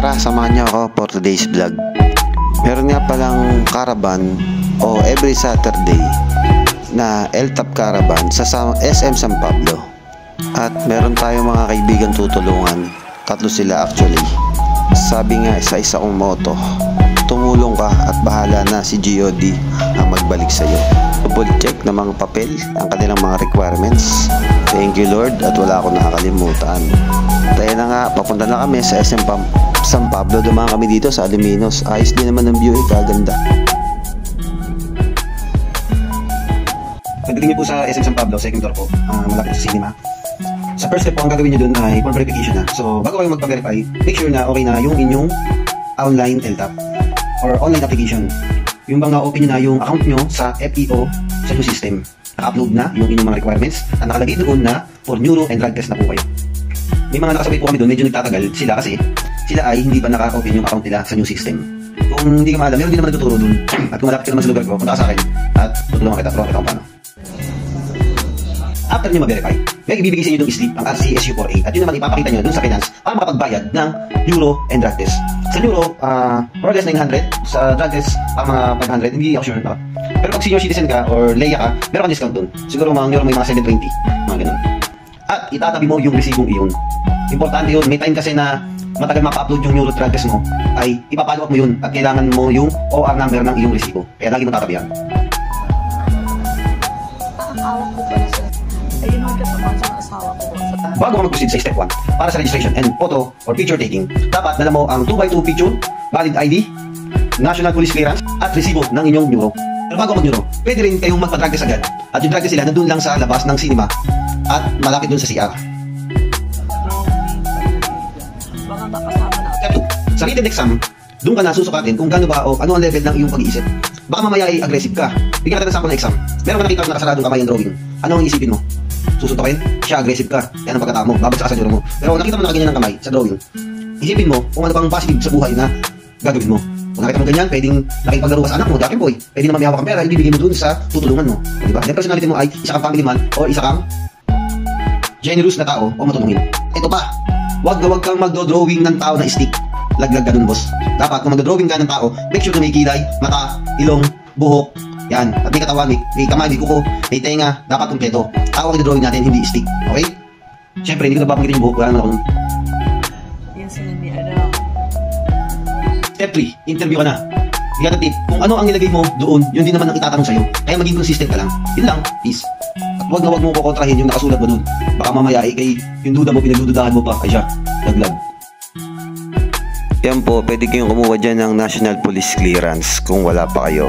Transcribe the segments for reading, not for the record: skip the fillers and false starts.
Tara, samahan niyo ako for today's vlog. Meron nga palang caravan o every Saturday na LTAP caravan sa SM San Pablo. At meron tayong mga kaibigan tutulungan. Tatlo sila actually. Sabi nga isa-isa kong motto, tumulong ka at bahala na si GOD ang magbalik sa'yo. Double check na mga papel ang kanilang mga requirements. Thank you Lord at wala akong nakakalimutan. Tayo na nga, papunta na kami sa SM San Pablo. Dumaan kami dito sa Alaminos. Ayos din naman ng view, kaganda. Pagdating niyo po sa SM San Pablo, second floor po, malapit sa cinema. Sa first step po, ang gagawin niyo dun ay form verification na. So, bago kayo magpa-verify, make sure na okay na yung inyong online LTAP or online application. Yung bang na-open nyo na yung account nyo sa FEO sa new system. Naka-upload na yung inyong mga requirements at nakalagay doon na for neuro and drug test na po kayo. May mga nakasabay po kami doon, medyo nagtatagal sila kasi sila ay hindi pa naka-open yung account nila sa new system. Kung hindi ka maalam, meron din naman nagtuturo doon. At kung malapit ka naman sa lugar ko, punta ka sa akin at tutulungan kita, pro kita kung paano. After nyo mag-verify, may ibibigay sa inyo yung slip, ang RCSU48, at yun naman ipapakita nyo dun sa finance para makapagbayad ng neuro and drug test. Sa neuro, more or less 900, sa drug test, mga 500, hindi ako sure. No? Pero pag senior citizen ka or leya ka, meron kang discount dun. Siguro mga neuro may mga 720, mga ganun. At itatabi mo yung resibong iyon. Importante yun, may time kasi na matagal mapa-upload yung neuro drug test mo, ay ipapalo up mo yun at kailangan mo yung OR number ng iyong resibo. Kaya lagi mo tatabihan. Awak ko pala sir. Ayun ang kasama sa asawa ko. Bago ka mag-proceed sa step 1, para sa registration and photo or picture taking, dapat dala mo ang 2x2 picture, valid ID, national police clearance, at resibo ng inyong neuro. Pero bago mag-neuro, pwede rin kayong magpa-drug test agad. At yung drug test sila nandun lang sa labas ng cinema at malapit dun sa CR. Baka makasama na. Step 2, sa written exam, doon ka na susukatin kung gaano ba o ano ang level ng iyong pag-iisip. Baka mamaya ay aggressive ka. Bigyan natin ng sample na exam. Meron ka nakita nakasaradong kamay ang drawing. Ano ang isipin mo? Susuntokin? Siya aggressive ka. Yan ang pagkatao mo. Babagsak ka sa duro mo. Pero kung nakita mo nakaganyan ng kamay sa drawing, isipin mo kung ano bang positive sa buhay na gagawin mo. Kung nakita mo ganyan, pwedeng nakipaglaro ka sa anak mo, daking boy. Pwede naman may hawak kang pera, ibibigay mo dun sa tutulungan mo. Diba? Then personality mo ay isa kang family man o isa kang generous na tao o matulungin. Ito pa, wag kang magdo-drawing ng tao na stick. Laglag ka dun, boss. Dapat kung magdo-drawing ka ng tao, make sure na may kilay, mata, ilong, buhok, yan. At may katawan, may kamay, may kuko, may tenga, dapat kumpleto. Tao ang drawing natin, hindi stick. Okay? Siyempre, hindi ko napapanggitin yung buhok. Wala naman ako. Yes, hindi ano. Step 3, interview ka na. Bigyan ng tip, kung ano ang nilagay mo doon, yun din naman ang itatanong sa'yo. Kaya maging consistent ka lang. Yun lang, peace. At wag mo kukontrahin yung nakasulat mo doon. Baka mamaya, kay yung duda mo, pinagdududahan mo pa, ay siya, laglag. Yan po, pwede kayong kumuha dyan ng National Police Clearance kung wala pa kayo.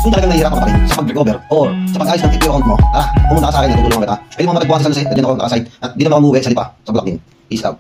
Kung talagang nahihirapan ka pa rin sa pag-recover or sa pag-ayos ng TPO account mo, pumunta ka sa akin, tutulungan kita. Pwede mo matagpuan sa San Jose, nandiyan ako nakasite. At di naman umuwi sa lipa, sa block din. Peace out.